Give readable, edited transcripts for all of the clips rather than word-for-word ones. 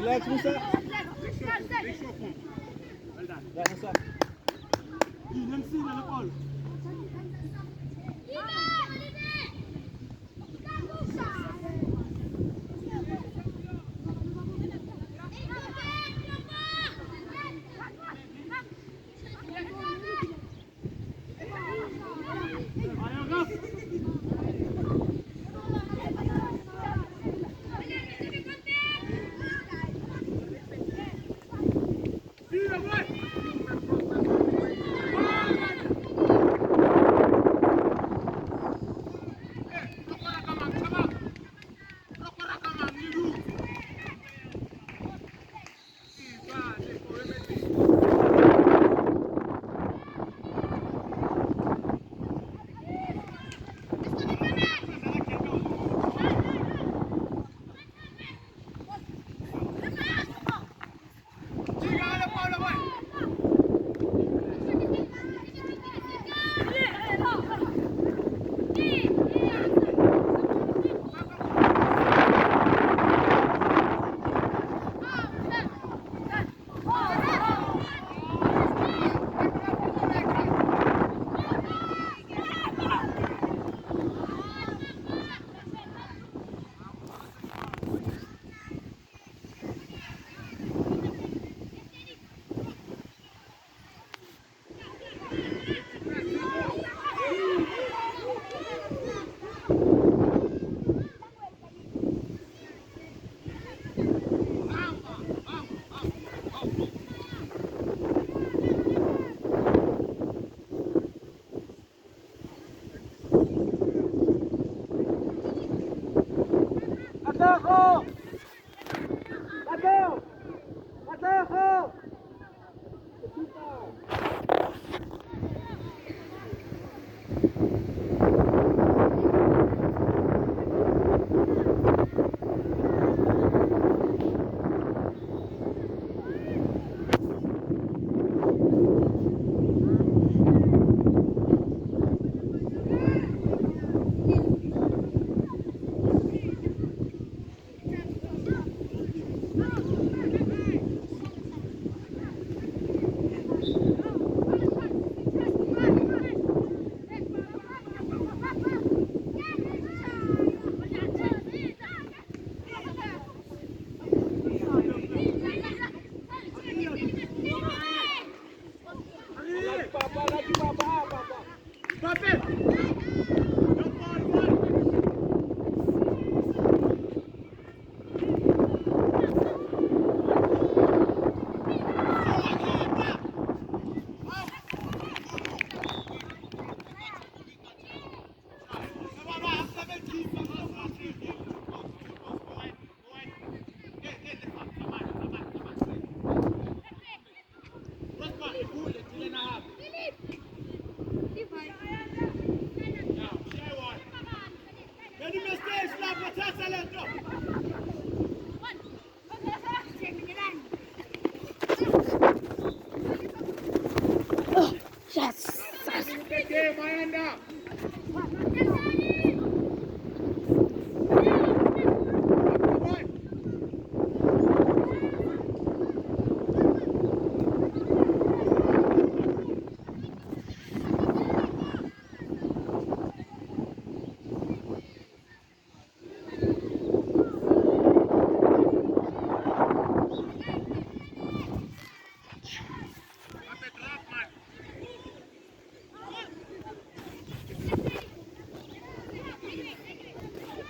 Relax, Musa. Well done. Yeah, Musa.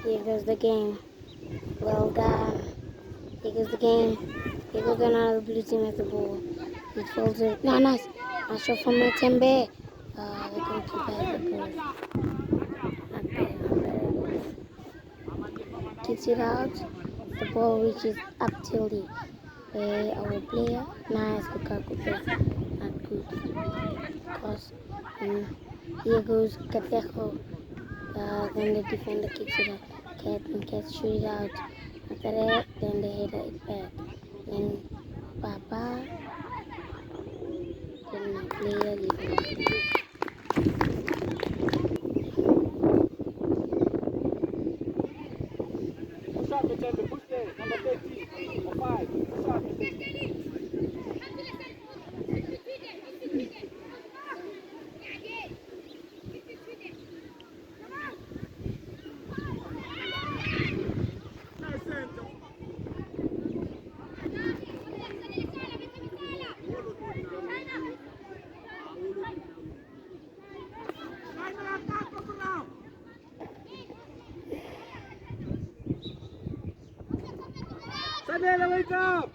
Here goes the game. Well done. Here goes the game. Here goes another blue team at the ball. It falls in. No, nice. Not sure from Matembe. The goalkeeper has the ball. Not bad, not bad. Kicks it out. The ball reaches up till the our player. Nice Lukaku pass. Not good. Cross. And here goes Katejo. Then the defender kicks it out. Cat shoot it out. After that, then the header is back. Then Papa. Then my player leaving. Push there, number 13. Sanela, wake up!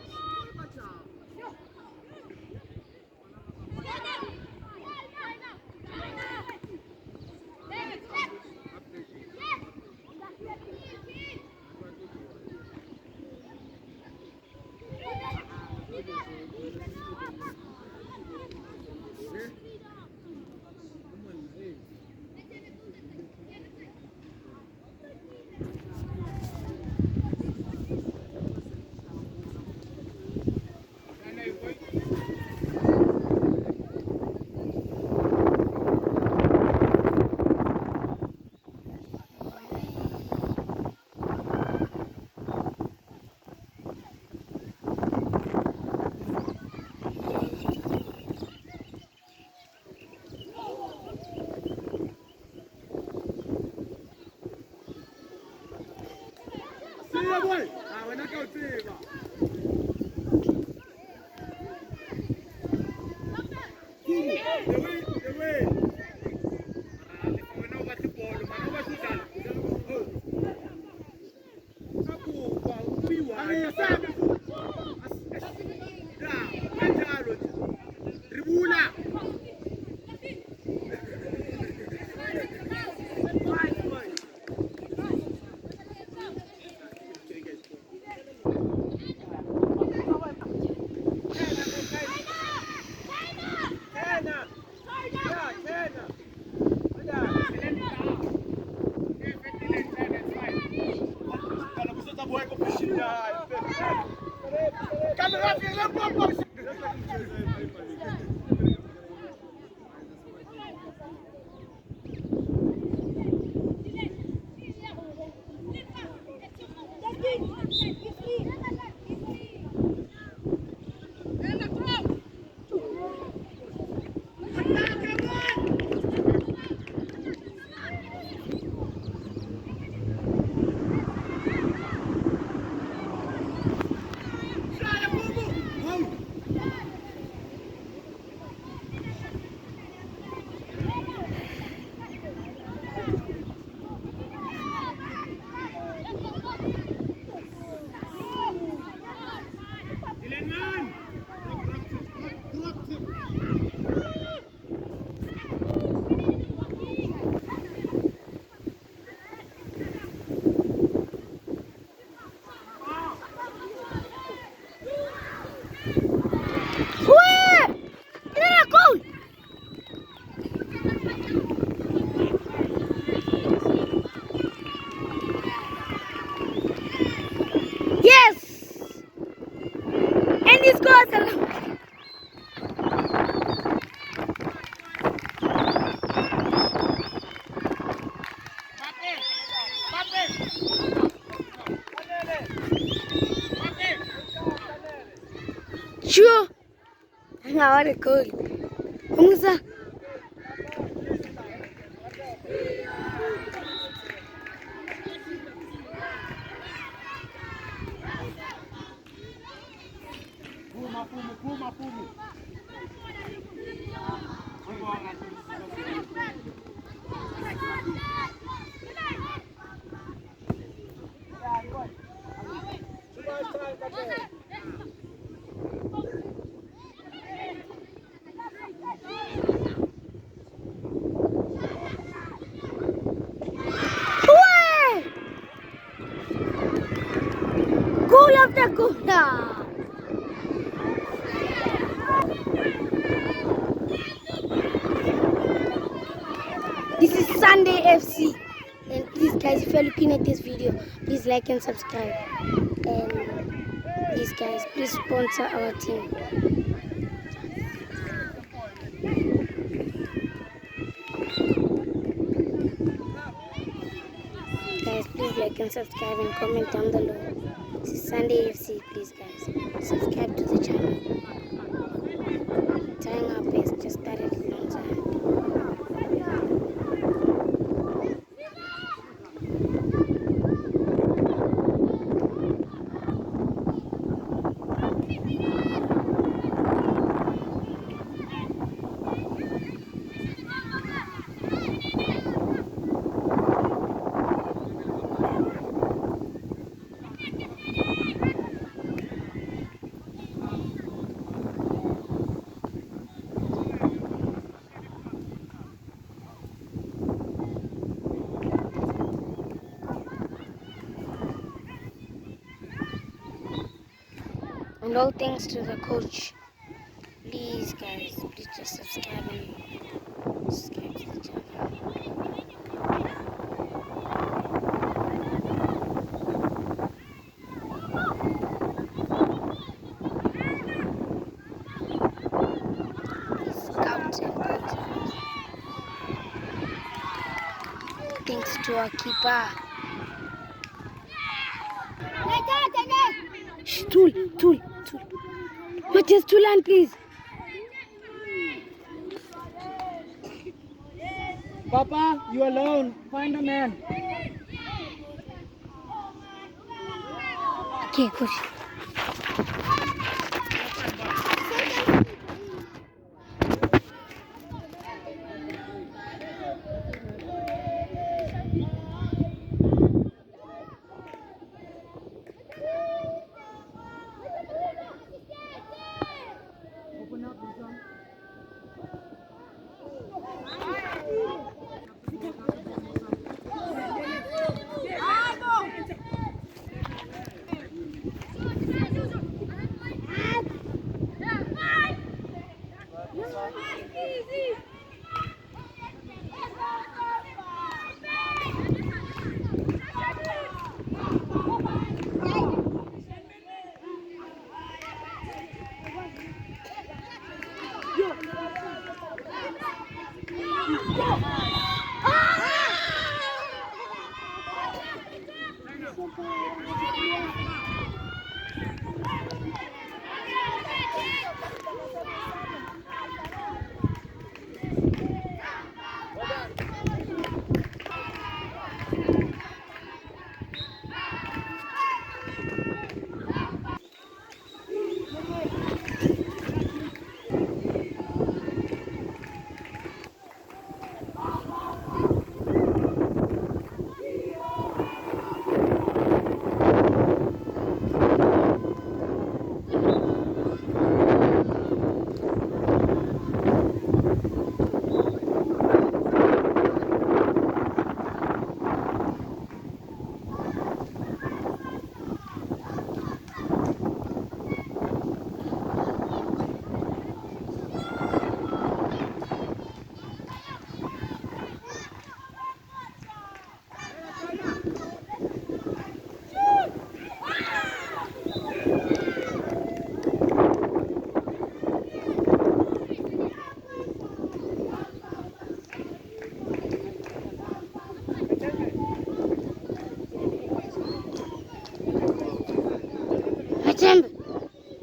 Sure. Ahora cool. Vamos a. Goal of the Gunda. This is Sunday FC. And please guys, if you're looking at this video, please like and subscribe. And please guys, please sponsor our team. Guys, please like and subscribe and comment down below. This is Sunday FC, please guys. Subscribe to the channel. Trying our best, just started a long time. And all thanks to the coach. Please guys, please just subscribe and subscribe to the channel. Please scout and coach. Thanks to our keeper. Tool. What is Tulan, please? Papa, you alone. Find a man. Okay, coach. Open up, Wisdom.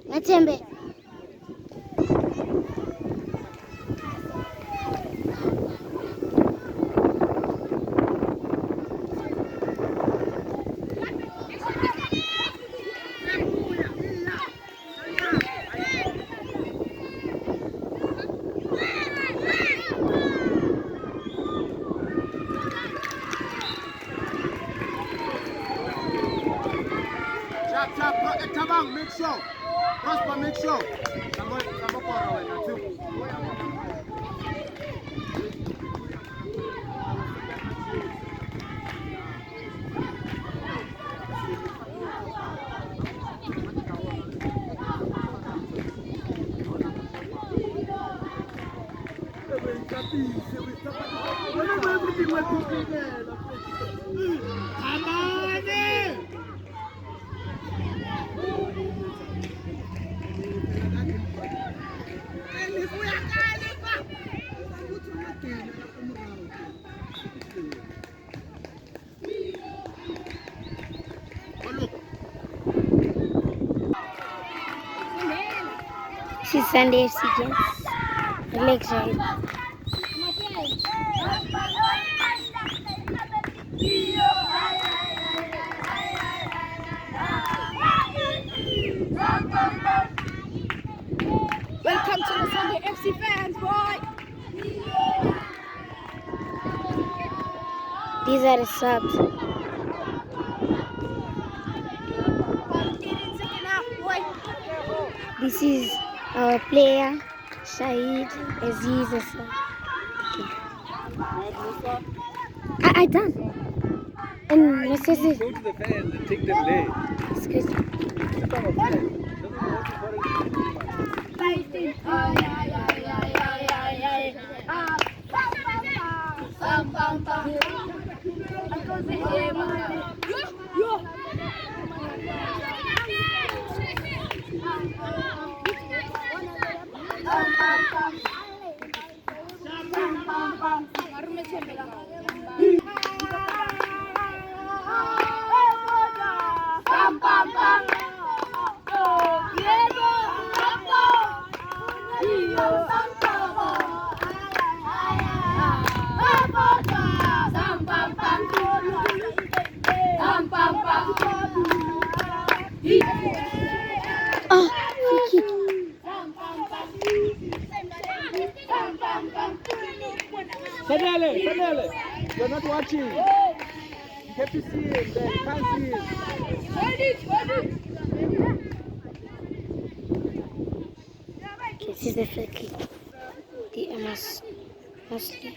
Matembe. Tabang, make sure. Prosper, make sure. This is Sunday FC games. Relax, right? Welcome to the Sunday FC fans, boy. These are the subs. This is our player, Shahid Aziz. Okay. I done. And what's this? Go to the fans and take them there. Excuse me. Oh, free kick. Sadele, you're not watching. You have to see it, then you can't see it. Okay, this is the free kick. The mostly.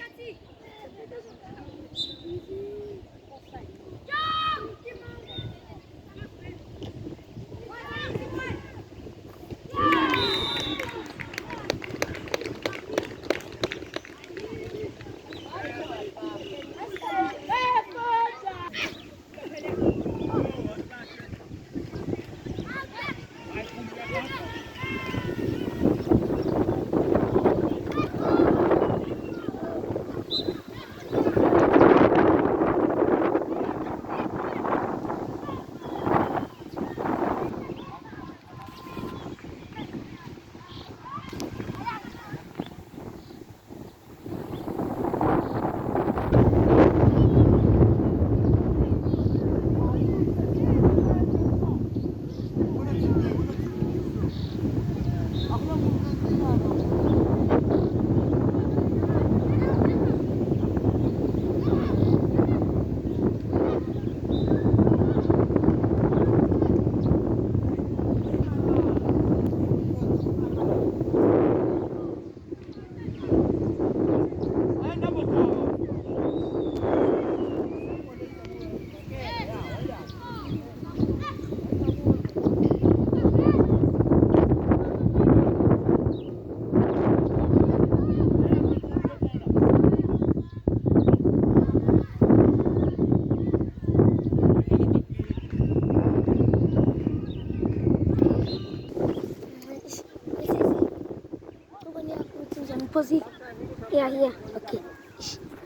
Yeah, here. Okay.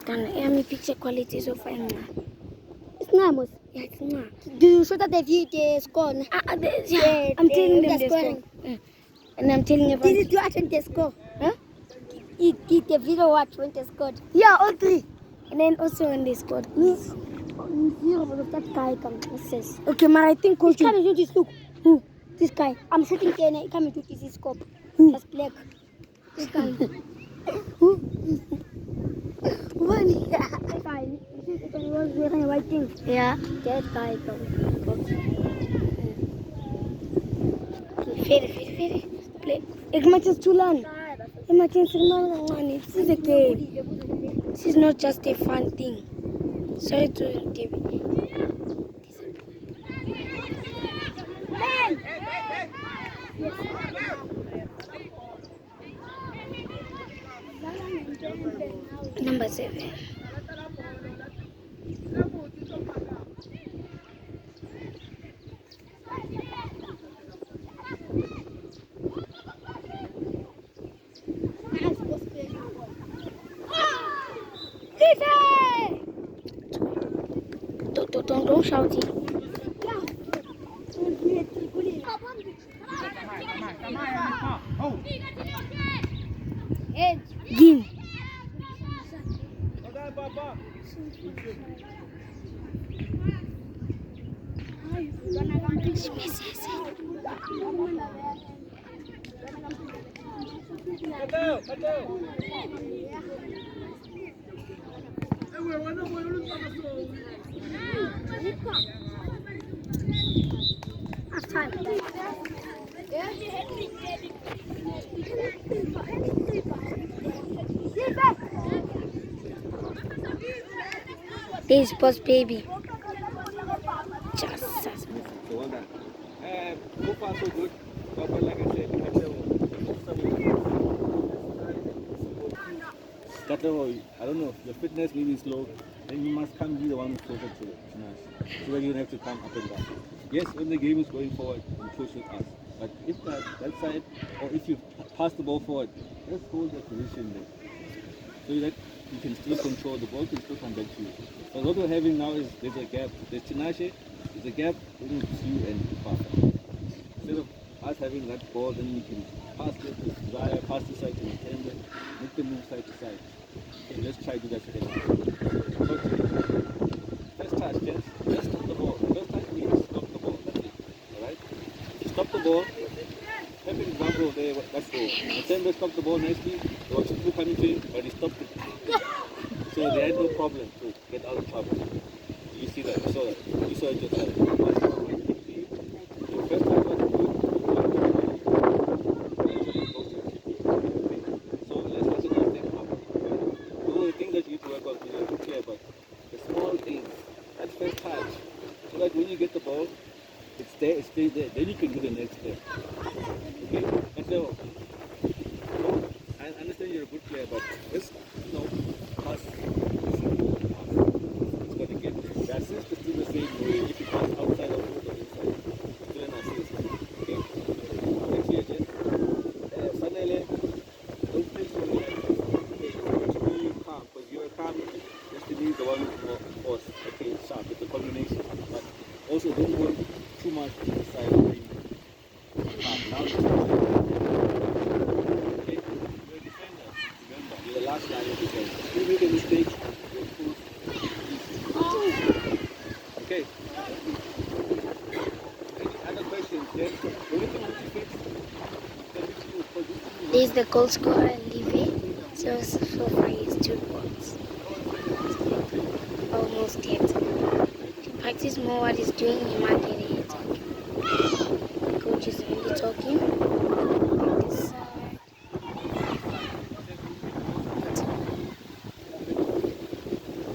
Can me picture quality so fine. It's Namos. Yeah, it's not. Do you show that the view they score? Yeah, I'm telling them they're the score. And I'm telling everyone. Did you watch when they score? Huh? Did the video watch when they scored? Yeah, all three. And then also when they scored. Zero of that guy comes. Says. Okay, man, I think He's coach. coming to this. Look. Who? This guy. I'm shooting Kenya. He coming to this scope. Who? That's black. This guy. Who? One. That guy. He was wearing a white thing. Yeah. That guy comes. Very. Play. Ek matches to learn. This is a game. This is not just a fun thing. Sorry to David. Number 7. Don't shout it. Game. Okay, Papa. Half time. This is Boss Baby. Just So well done. So far so good. But like I said, I don't know, your fitness maybe is low, then you must come be the one who's closer to us. So that you don't have to come up and down. Yes, when the game is going forward, you push with us. But if that side, or if you pass the ball forward, let's hold the position there. So that you can still control, the ball can still come back to you. So what we're having now is there's a gap. There's Tinashe, there's a gap between you and Papa. Instead of us having that ball, then you can pass it to Zaya, pass the side to Nintendo, make them move side to side. Okay, let's try to do that second half. First touch, yes. Let's stop the ball. First touch means stop the ball. That's it. Alright? If you stop the ball, perfect example there, that's all. Nintendo stopped the ball nicely. There was people coming to him, but he stopped it. So they had no problem to get out of trouble. You see that? You saw that? You saw it yourself. The first time was good. So let's recognize them up. Those are the things that you need to work on when you're clear about the small things. That first touch. So that when you get the ball, it's there, it stays there. Then you can do the next step. Okay? And so, I understand you're a good player, but let's pass. It's got to get the assist is still the same way if you pass outside of both or inside. Still an assist. Okay? Next year, Jen. Sanele, don't play so relaxed. Okay, to be calm, because you're calm. Yesterday is the one who's more force. Okay, sharp. It's a combination. But also don't go too much to the side of being calm. Now it's okay? You're a defender. Remember, you're the last line of defense. If you make a mistake, you're full. Okay. Any other questions? Then, This is the goal scorer, Livy. So far he's 2 goals. Almost yet. If you practice more what he's doing, you might get it. The coach is really talking. On this side.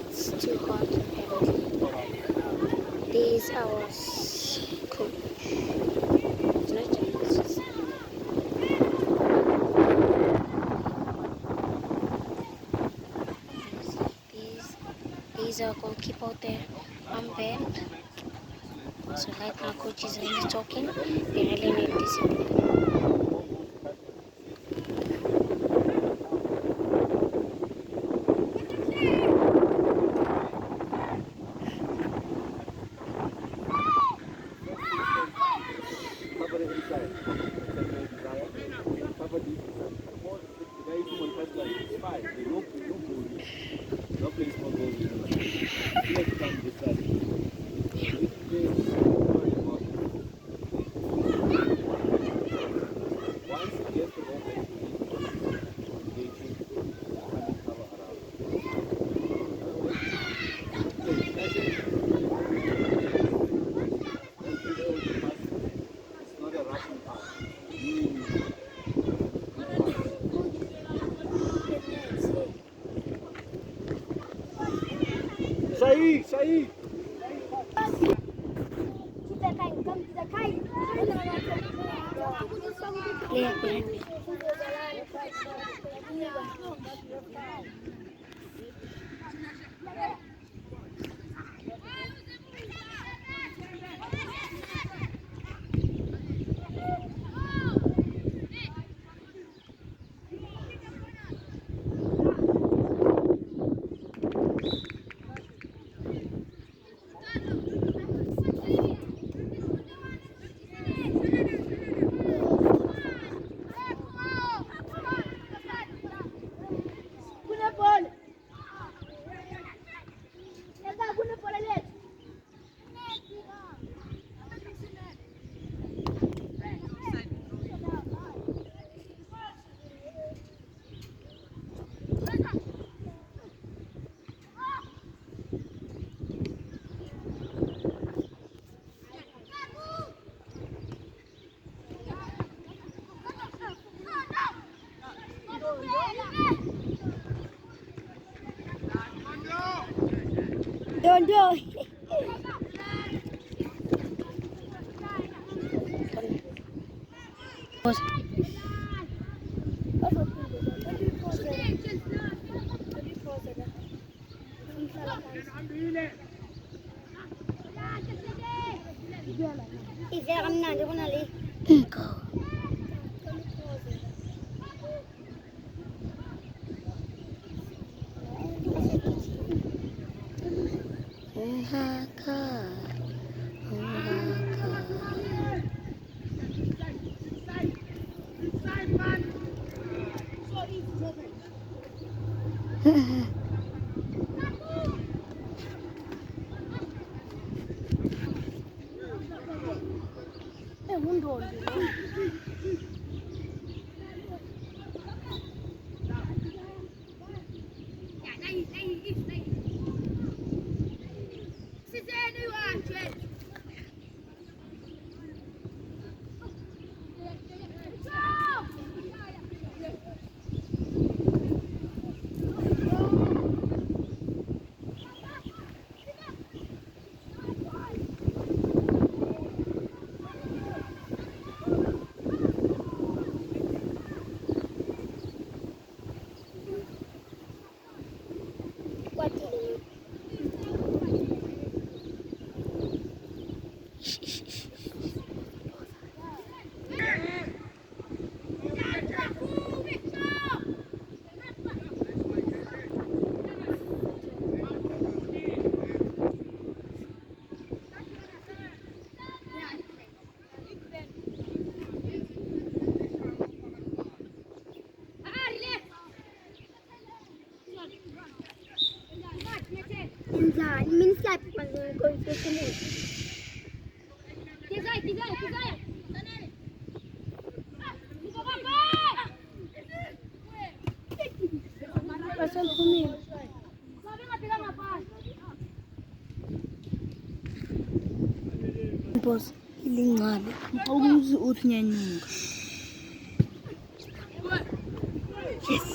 It's too hot apparently. This is our coach. It's not just These are goalkeeper out there, umpire. So right now coach is really talking. We really need discipline. Sahi! Yeah. Don't do. Go. Boss, ilingabe. Awuzi uthi nyanyuka. Yes.